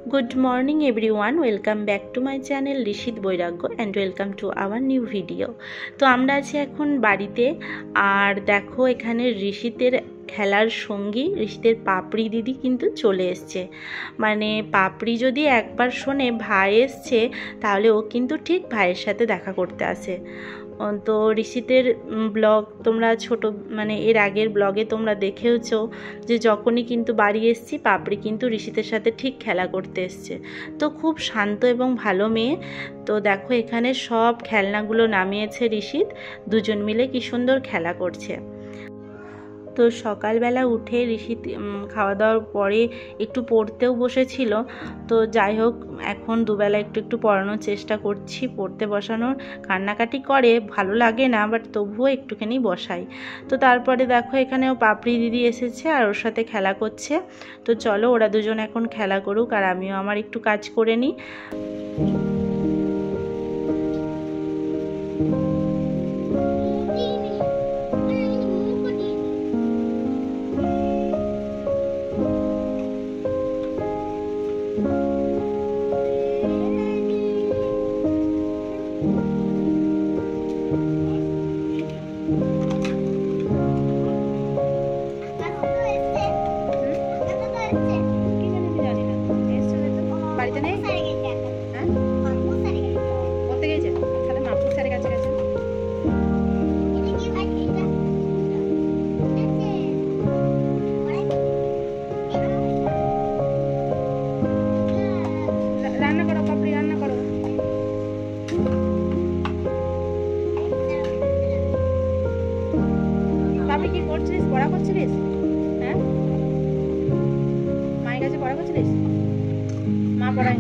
Good morning everyone, welcome back to my channel Rishit Boiragyo and welcome to our new video. তো আমরা আছি এখন বাড়িতে আর দেখো এখানে ঋষিতের খেলার সঙ্গী ঋষিতের পাপড়ি দিদি কিন্তু চলে এসছে। মানে পাপড়ি যদি একবার শোনে ভাই এসছে তাহলে ও কিন্তু ঠিক ভাইয়ের সাথে দেখা করতে আসে। তো ঋষিতের ব্লগ তোমরা ছোট মানে এর আগের ব্লগে তোমরা দেখেওছো যে যখনই কিন্তু বাড়ি এসছি পাপড়ি কিন্তু ঋষিতের সাথে ঠিক খেলা করতে এসছে। তো খুব শান্ত এবং ভালো মেয়ে। তো দেখো এখানে সব খেলনাগুলো নামিয়েছে ঋষিত, দুজন মিলে কি সুন্দর খেলা করছে। তো সকালবেলা উঠে ঋষিত খাওয়া দাওয়ার পরে একটু পড়তেও বসেছিল। তো যাই হোক এখন দুবেলা একটু পড়ানোর চেষ্টা করছি, পড়তে বসানোর। কান্নাকাটি করে, ভালো লাগে না, বাট তবুও একটুখানি বসাই। তো তারপরে দেখো এখানেও পাপড়ি দিদি এসেছে আর ওর সাথে খেলা করছে। তো চলো ওরা দুজন এখন খেলা করুক আর আমিও আমার একটু কাজ করে নিই। কি করছিস? পড়া করছিস? হ্যাঁ, মায়ের কাছে পড়া করছিস? মা পড়ায়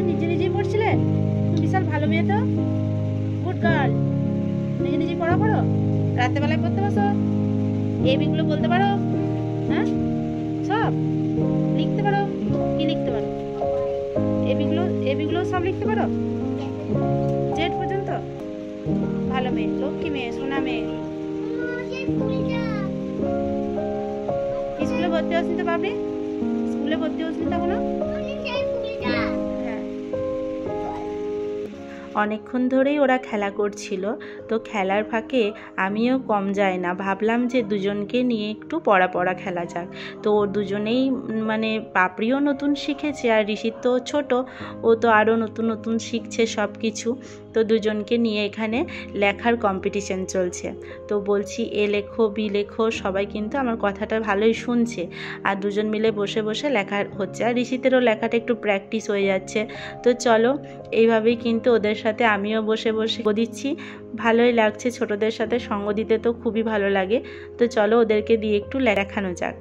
নিজে নিজেই পড়ছিলে? বিশাল ভালো মেয়ে তো, গুড গার্ল। নিজে নিজেই পড়া করো, রাত্রেবেলায় পড়তে বসো। এবিগুলো বলতে পারো? হ্যাঁ, সব লিখতে পারো? কি লিখতে পারো? এবিগুলো সব লিখতে পারো জেড পর্যন্ত? ভালো মেয়ে, লক্ষ্মী মেয়ে, সোনা মেয়ে। স্কুলে ভর্তি হসনি তো বাবরি? স্কুলে ভর্তি হসনি তখনও? অনেকক্ষণ ধরেই ওরা খেলা করছিল। তো খেলার ফাঁকে আমিও কম যায় না, ভাবলাম যে দুজনকে নিয়ে একটু পড়া খেলা যাক। তো দুজনেই মানে পাপড়িও নতুন শিখেছে আর ঋষিত তো ছোট, ও তো আরও নতুন শিখছে সব কিছু। তো দুজনকে নিয়ে এখানে লেখার কম্পিটিশন চলছে। তো বলছি এ লেখো, বি লেখো, সবাই কিন্তু আমার কথাটা ভালোই শুনছে আর দুজন মিলে বসে বসে লেখা হচ্ছে আর ঋষিতেরও লেখাটা একটু প্র্যাকটিস হয়ে যাচ্ছে। তো চলো এইভাবেই কিন্তু ওদের সাথে আমিও বসে বসে দিচ্ছি। ভালোই লাগছে, ছোটদের সাথে সঙ্গ দিতে তো খুবই ভালো লাগে। তো চলো ওদেরকে দিয়ে একটু লেখানো যাক।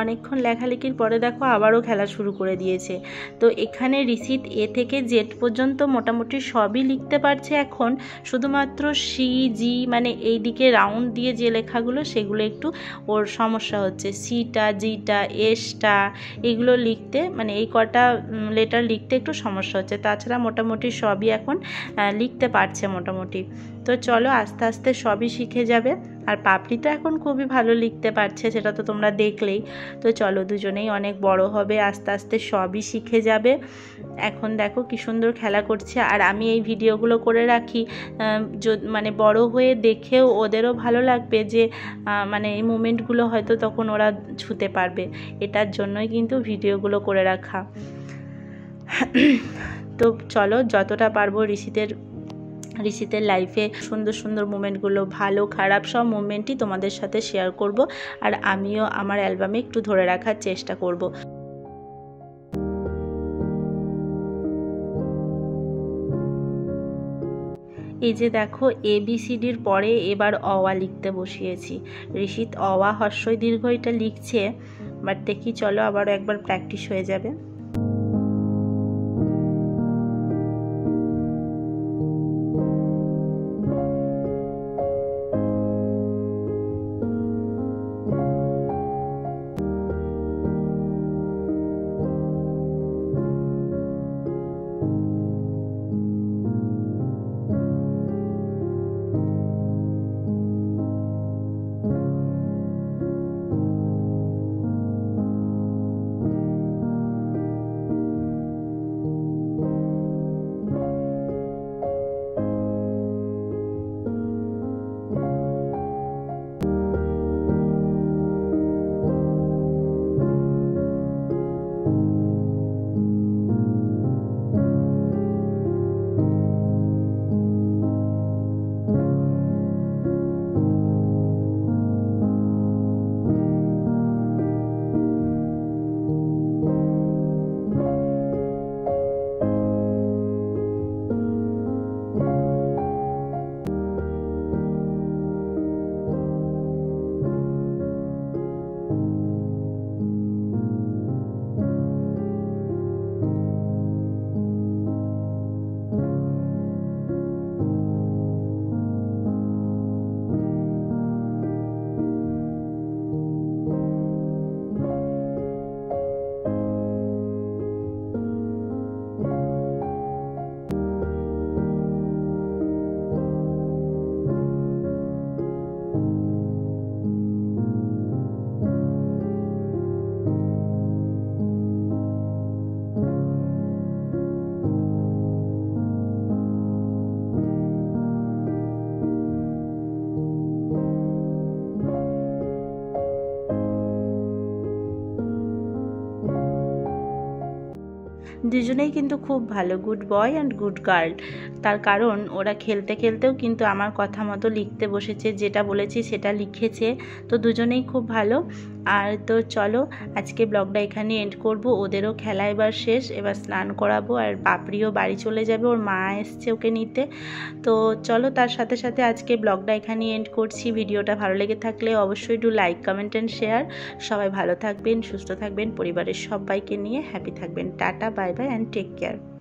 অনেকক্ষণ লেখালেখির পরে দেখো আবারও খেলা শুরু করে দিয়েছে। তো এখানে ঋষিত এ থেকে জেড পর্যন্ত মোটামুটি সবই লিখতে পারছে এখন, শুধুমাত্র সি জি মানে এই দিকে রাউন্ড দিয়ে যে লেখাগুলো সেগুলো একটু ওর সমস্যা হচ্ছে। সিটা, জিটা, এসটা এগুলো লিখতে মানে এই কটা লেটার লিখতে একটু সমস্যা হচ্ছে, তাছাড়া মোটামুটি সবই এখন লিখতে পারছে মোটামুটি। তো চলো আস্তে আস্তে সবই শিখে যাবে। আর পাপড়ি তো এখন খুবই ভালো লিখতে পারছে, সেটা তো তোমরা দেখলেই। তো চলো দুজনেই অনেক বড় হবে, আস্তে আস্তে সবই শিখে যাবে। এখন দেখো কি সুন্দর খেলা করছে। আর আমি এই ভিডিওগুলো করে রাখি মানে বড় হয়ে দেখেও ওদেরও ভালো লাগবে, যে মানে এই মুমেন্টগুলো হয়তো তখন ওরা ছুঁতে পারবে, এটার জন্যই কিন্তু ভিডিওগুলো করে রাখা। তো চলো যতটা পারবো ঋষিতের লাইফে সুন্দর সুন্দর মোমেন্টগুলো, ভালো খারাপ সব মোমেন্টই তোমাদের সাথে শেয়ার করব। আর আমিও আমার অ্যালবামে একটু ধরে রাখার চেষ্টা করব। এই যে দেখো ABCDর পরে এবার অ-আ লিখতে বসিয়েছি। ঋষিত অ-আ হর্ষই দীর্ঘ এটা লিখছে, বাট দেখি চলো আবারও একবার প্র্যাকটিস হয়ে যাবে। দুজনেই কিন্তু খুব ভালো, good boy and good girl. তার কারণ ওরা খেলতে খেলতেও কিন্তু আমার কথা মতো লিখতে বসেছে, যেটা বলেছি সেটা লিখেছে। তো দুজনেই খুব ভালো। আর তো চলো আজকে ব্লগটা এখানে এন্ড করব। ওদেরও খেলা এবার শেষ, এবার স্নান করাবো। আর পাপড়িও বাড়ি চলে যাবে, ওর মা এসছে ওকে নিতে। তো চলো তার সাথে সাথে আজকে ব্লগটা এখানে এন্ড করছি। ভিডিওটা ভালো লেগে থাকলে অবশ্যই do like, comment and share. সবাই ভালো থাকবেন, সুস্থ থাকবেন, পরিবারের সবাইকে নিয়ে হ্যাপি থাকবেন। Ta-ta, bye bye and take care.